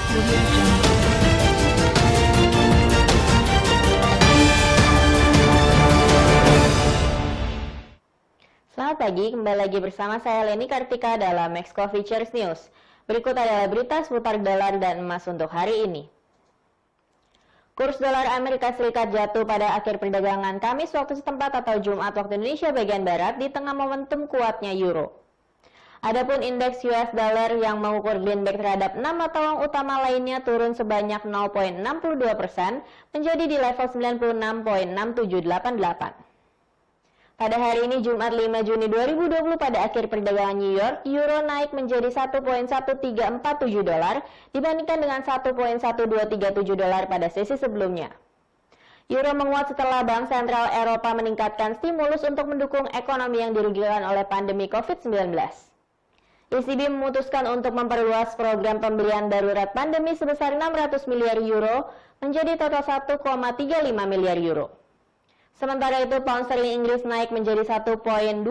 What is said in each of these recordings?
Audio Jungle. Selamat pagi, kembali lagi bersama saya Leni Kartika dalam Maxco Futures News. Berikut adalah berita seputar dolar dan emas untuk hari ini. Kurs dolar Amerika Serikat jatuh pada akhir perdagangan Kamis waktu setempat atau Jumat waktu Indonesia bagian Barat di tengah momentum kuatnya euro. Adapun indeks US dollar yang mengukur greenback terhadap 6 mata uang utama lainnya turun sebanyak 0,62% menjadi di level 96,6788. Pada hari ini Jumat 5 Juni 2020 pada akhir perdagangan New York, euro naik menjadi 1,1347 dolar dibandingkan dengan 1,1237 dolar pada sesi sebelumnya. Euro menguat setelah Bank Sentral Eropa meningkatkan stimulus untuk mendukung ekonomi yang dirugikan oleh pandemi COVID-19. ECB memutuskan untuk memperluas program pembelian darurat pandemi sebesar 600 miliar euro menjadi total 1,35 miliar euro. Sementara itu, pound sterling Inggris naik menjadi 1,2612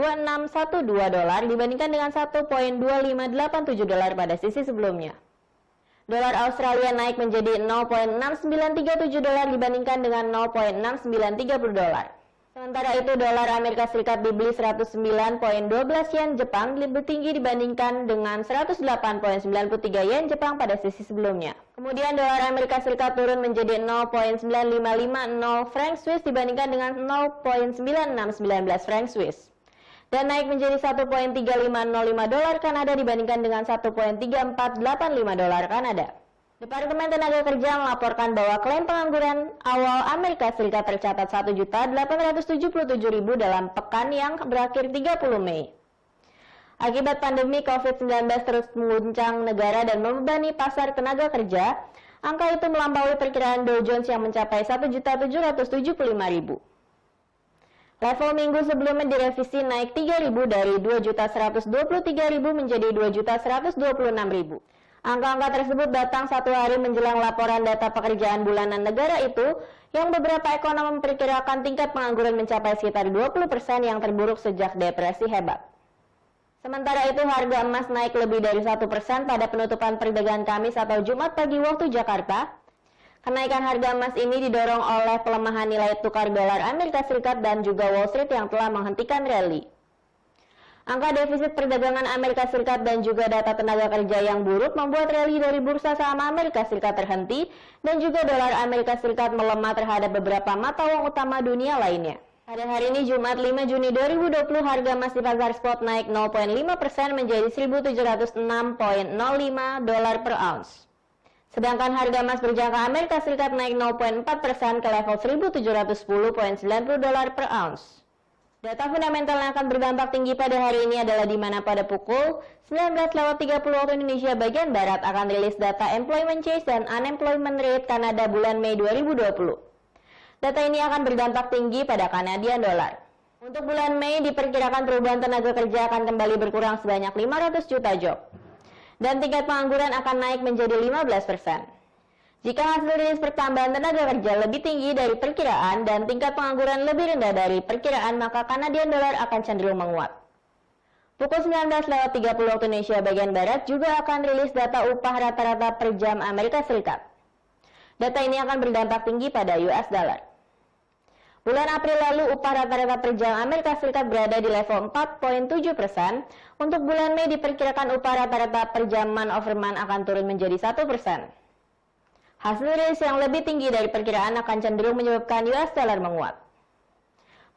dolar dibandingkan dengan 1,2587 dolar pada sesi sebelumnya. Dolar Australia naik menjadi 0,6937 dolar dibandingkan dengan 0,6930 dolar. Sementara itu, dolar Amerika Serikat dibeli 109,12 yen Jepang lebih tinggi dibandingkan dengan 108,93 yen Jepang pada sesi sebelumnya. Kemudian dolar Amerika Serikat turun menjadi 0,9550 franc Swiss dibandingkan dengan 0,9619 franc Swiss. Dan naik menjadi 1,3505 dolar Kanada dibandingkan dengan 1,3485 dolar Kanada. Departemen Tenaga Kerja melaporkan bahwa klaim pengangguran awal Amerika Serikat tercatat 1.877.000 dalam pekan yang berakhir 30 Mei. Akibat pandemi COVID-19 terus mengguncang negara dan membebani pasar tenaga kerja, angka itu melampaui perkiraan Dow Jones yang mencapai 1.775.000. Level minggu sebelumnya direvisi naik 3.000 dari 2.123.000 menjadi 2.126.000. Angka-angka tersebut datang satu hari menjelang laporan data pekerjaan bulanan negara itu, yang beberapa ekonom memperkirakan tingkat pengangguran mencapai sekitar 20% yang terburuk sejak depresi hebat. Sementara itu, harga emas naik lebih dari 1% pada penutupan perdagangan Kamis atau Jumat pagi waktu Jakarta. Kenaikan harga emas ini didorong oleh pelemahan nilai tukar dolar Amerika Serikat dan juga Wall Street yang telah menghentikan rally. Angka defisit perdagangan Amerika Serikat dan juga data tenaga kerja yang buruk membuat rally dari bursa saham Amerika Serikat terhenti dan juga dolar Amerika Serikat melemah terhadap beberapa mata uang utama dunia lainnya. Pada hari ini Jumat 5 Juni 2020 harga emas di pasar spot naik 0,5% menjadi 1.706,05 dolar per ounce. Sedangkan harga emas berjangka Amerika Serikat naik 0,4% ke level 1.710,90 dolar per ounce. Data fundamental yang akan berdampak tinggi pada hari ini adalah di mana pada pukul 19.30 waktu Indonesia bagian Barat akan rilis data Employment Change dan Unemployment Rate Kanada bulan Mei 2020. Data ini akan berdampak tinggi pada Canadian dollar. Untuk bulan Mei diperkirakan perubahan tenaga kerja akan kembali berkurang sebanyak 500 juta job. Dan tingkat pengangguran akan naik menjadi 15%. Jika hasil rilis pertambahan tenaga kerja lebih tinggi dari perkiraan dan tingkat pengangguran lebih rendah dari perkiraan, maka Canadian dollar akan cenderung menguat. Pukul 19.30 waktu Indonesia bagian Barat juga akan rilis data upah rata-rata per jam Amerika Serikat. Data ini akan berdampak tinggi pada US dollar. Bulan April lalu upah rata-rata per jam Amerika Serikat berada di level 4,7%. Untuk bulan Mei diperkirakan upah rata-rata per jam month over month akan turun menjadi 1%. Hasil rilis yang lebih tinggi dari perkiraan akan cenderung menyebabkan US dollar menguat.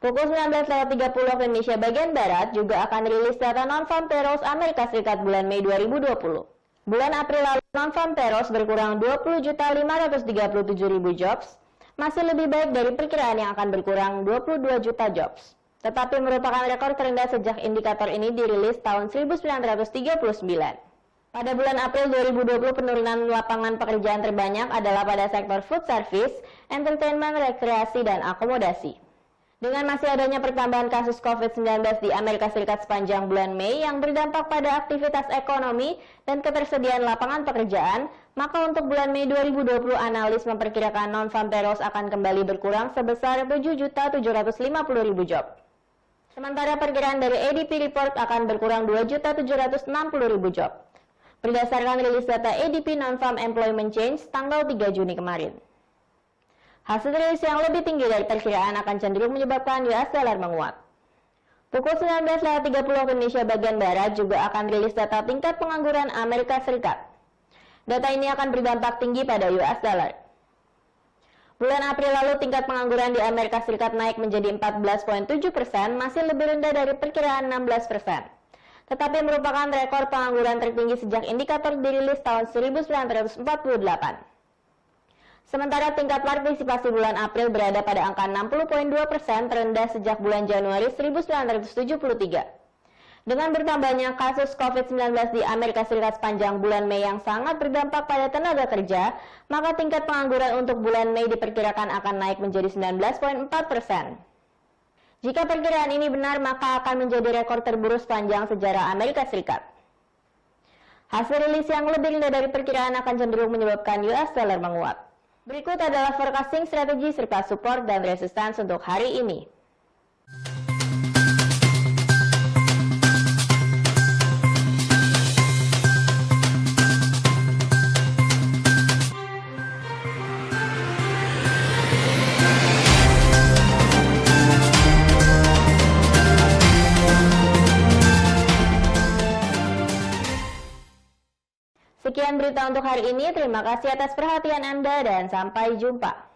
Pukul 19.30 waktu Indonesia bagian Barat juga akan rilis data non-farm payrolls Amerika Serikat bulan Mei 2020. Bulan April lalu non-farm payrolls berkurang 20.537.000 jobs, masih lebih baik dari perkiraan yang akan berkurang 22 juta jobs. Tetapi merupakan rekor terendah sejak indikator ini dirilis tahun 1939. Pada bulan April 2020, penurunan lapangan pekerjaan terbanyak adalah pada sektor food service, entertainment, rekreasi, dan akomodasi. Dengan masih adanya pertambahan kasus COVID-19 di Amerika Serikat sepanjang bulan Mei yang berdampak pada aktivitas ekonomi dan ketersediaan lapangan pekerjaan, maka untuk bulan Mei 2020, analis memperkirakan non-farm payrolls akan kembali berkurang sebesar 7.750.000 job. Sementara perkiraan dari ADP Report akan berkurang 2.760.000 job. berdasarkan rilis data ADP Non-Farm Employment Change tanggal 3 Juni kemarin. Hasil rilis yang lebih tinggi dari perkiraan akan cenderung menyebabkan US dollar menguat. Pukul 19.30 waktu Indonesia bagian Barat juga akan rilis data tingkat pengangguran Amerika Serikat. Data ini akan berdampak tinggi pada US dollar. Bulan April lalu tingkat pengangguran di Amerika Serikat naik menjadi 14,7%, masih lebih rendah dari perkiraan 16%. Tetapi merupakan rekor pengangguran tertinggi sejak indikator dirilis tahun 1948. Sementara tingkat partisipasi bulan April berada pada angka 60,2%, terendah sejak bulan Januari 1973. Dengan bertambahnya kasus COVID-19 di Amerika Serikat sepanjang bulan Mei yang sangat berdampak pada tenaga kerja, maka tingkat pengangguran untuk bulan Mei diperkirakan akan naik menjadi 19,4%. Jika perkiraan ini benar, maka akan menjadi rekor terburuk sepanjang sejarah Amerika Serikat. Hasil rilis yang lebih rendah dari perkiraan akan cenderung menyebabkan US dollar menguat. Berikut adalah forecasting strategi serta support dan resistance untuk hari ini. Sekian berita untuk hari ini. Terima kasih atas perhatian Anda dan sampai jumpa.